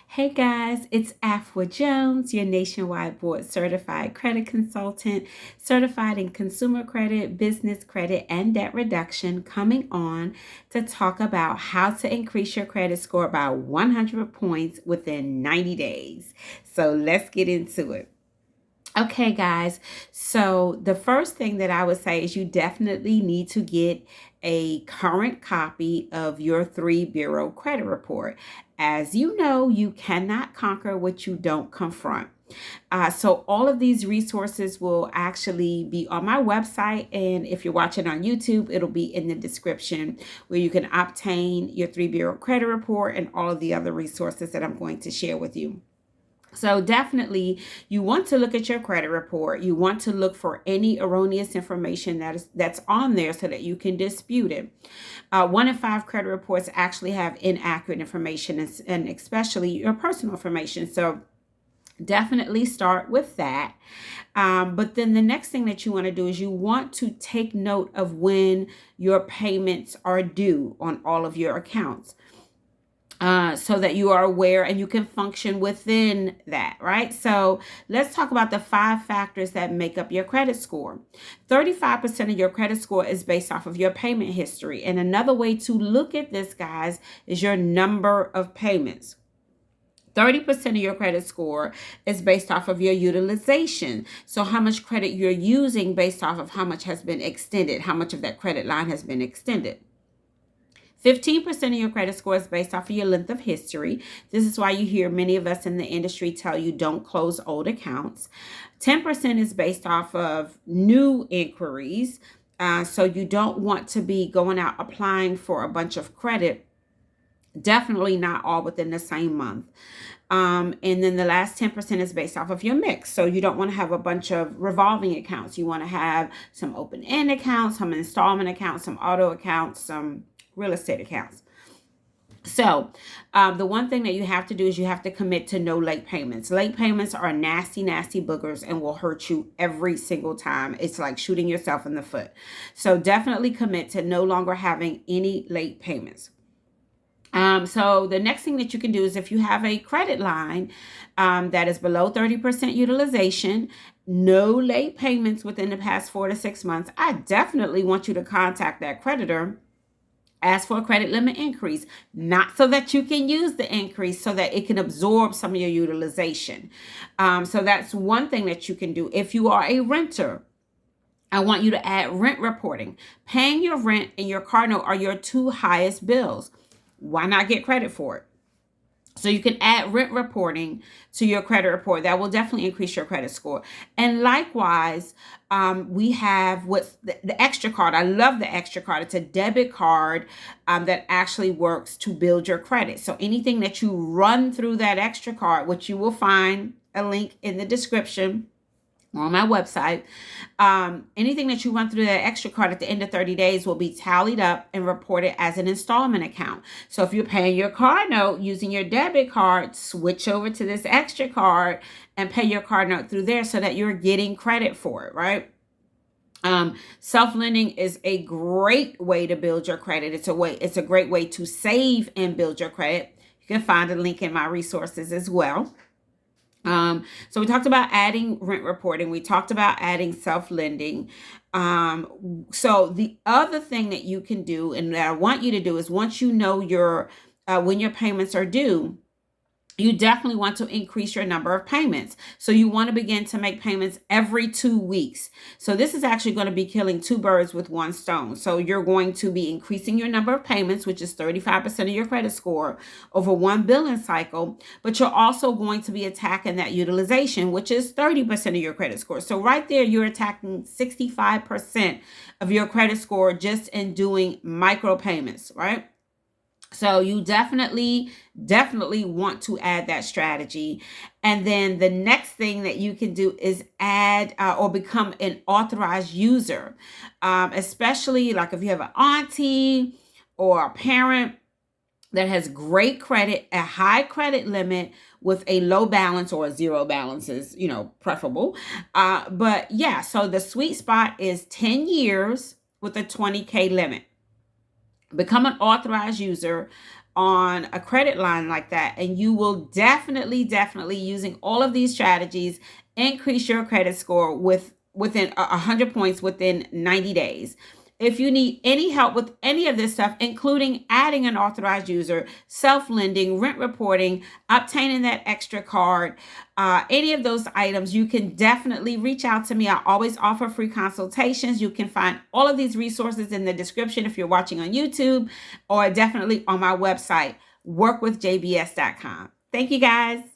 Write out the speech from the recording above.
Hey guys, it's Afua Jones, your nationwide board certified credit consultant, certified in consumer credit, business credit, and debt reduction, coming on to talk about how to increase your credit score by 100 points within 90 days. So let's get into it. Okay, guys. So the first thing that I would say is you definitely need to get a current copy of your three bureau credit report. As you know, you cannot conquer what you don't confront. So all of these resources will actually be on my website. And if you're watching on YouTube, it'll be in the description where you can obtain your three bureau credit report and all of the other resources that I'm going to share with you. So definitely you want to look at your credit report. You want to look for any erroneous information that's on there so that you can dispute it. 1 in 5 credit reports actually have inaccurate information and especially your personal information. So definitely start with that. But then the next thing that you want to do is you want to take note of when your payments are due on all of your accounts, so that you are aware and you can function within that, right? So let's talk about the 5 factors that make up your credit score. 35% of your credit score is based off of your payment history. And another way to look at this, guys, is your number of payments. 30% of your credit score is based off of your utilization. So how much credit you're using based off of how much has been extended, how much of that credit line has been extended. 15% of your credit score is based off of your length of history. This is why you hear many of us in the industry tell you don't close old accounts. 10% is based off of new inquiries. So you don't want to be going out applying for a bunch of credit. Definitely not all within the same month. And then the last 10% is based off of your mix. So you don't want to have a bunch of revolving accounts. You want to have some open-end accounts, some installment accounts, some auto accounts, some real estate accounts. So the one thing that you have to do is you have to commit to no late payments. Late payments are nasty, nasty boogers and will hurt you every single time. It's like shooting yourself in the foot. So definitely commit to no longer having any late payments. So the next thing that you can do is if you have a credit line that is below 30% utilization, no late payments within the past 4 to 6 months, I definitely want you to contact that creditor. Ask for a credit limit increase, not so that you can use the increase, so that it can absorb some of your utilization. So that's one thing that you can do. If you are a renter, I want you to add rent reporting. Paying your rent and your car note are your 2 highest bills. Why not get credit for it? So you can add rent reporting to your credit report. That will definitely increase your credit score. And likewise, we have what's the extra card. I love the extra card. It's a debit card that actually works to build your credit. So anything that you run through that extra card, which you will find a link in the description on my website, anything that you run through that extra card at the end of 30 days will be tallied up and reported as an installment account. So if you're paying your car note using your debit card, switch over to this extra card and pay your car note through there so that you're getting credit for it, right? Self-lending is a great way to build your credit. It's a great way to save and build your credit. You can find a link in my resources as well. So we talked about adding rent reporting. We talked about adding self-lending. So the other thing that you can do and that I want you to do is once you know when your payments are due, you definitely want to increase your number of payments. So you want to begin to make payments every 2 weeks. So this is actually going to be killing 2 birds with 1 stone. So you're going to be increasing your number of payments, which is 35% of your credit score over 1 billing cycle, but you're also going to be attacking that utilization, which is 30% of your credit score. So right there, you're attacking 65% of your credit score just in doing micro payments, right? So you definitely want to add that strategy. And then the next thing that you can do is add or become an authorized user, especially like if you have an auntie or a parent that has great credit, a high credit limit with a low balance or a zero balance is, preferable. But yeah, so the sweet spot is 10 years with a 20K limit. Become an authorized user. on a credit line like that. And you will definitely, using all of these strategies, increase your credit score within 100 points within 90 days. If you need any help with any of this stuff, including adding an authorized user, self-lending, rent reporting, obtaining that extra card, any of those items, you can definitely reach out to me. I always offer free consultations. You can find all of these resources in the description if you're watching on YouTube, or definitely on my website, workwithjbs.com. Thank you, guys.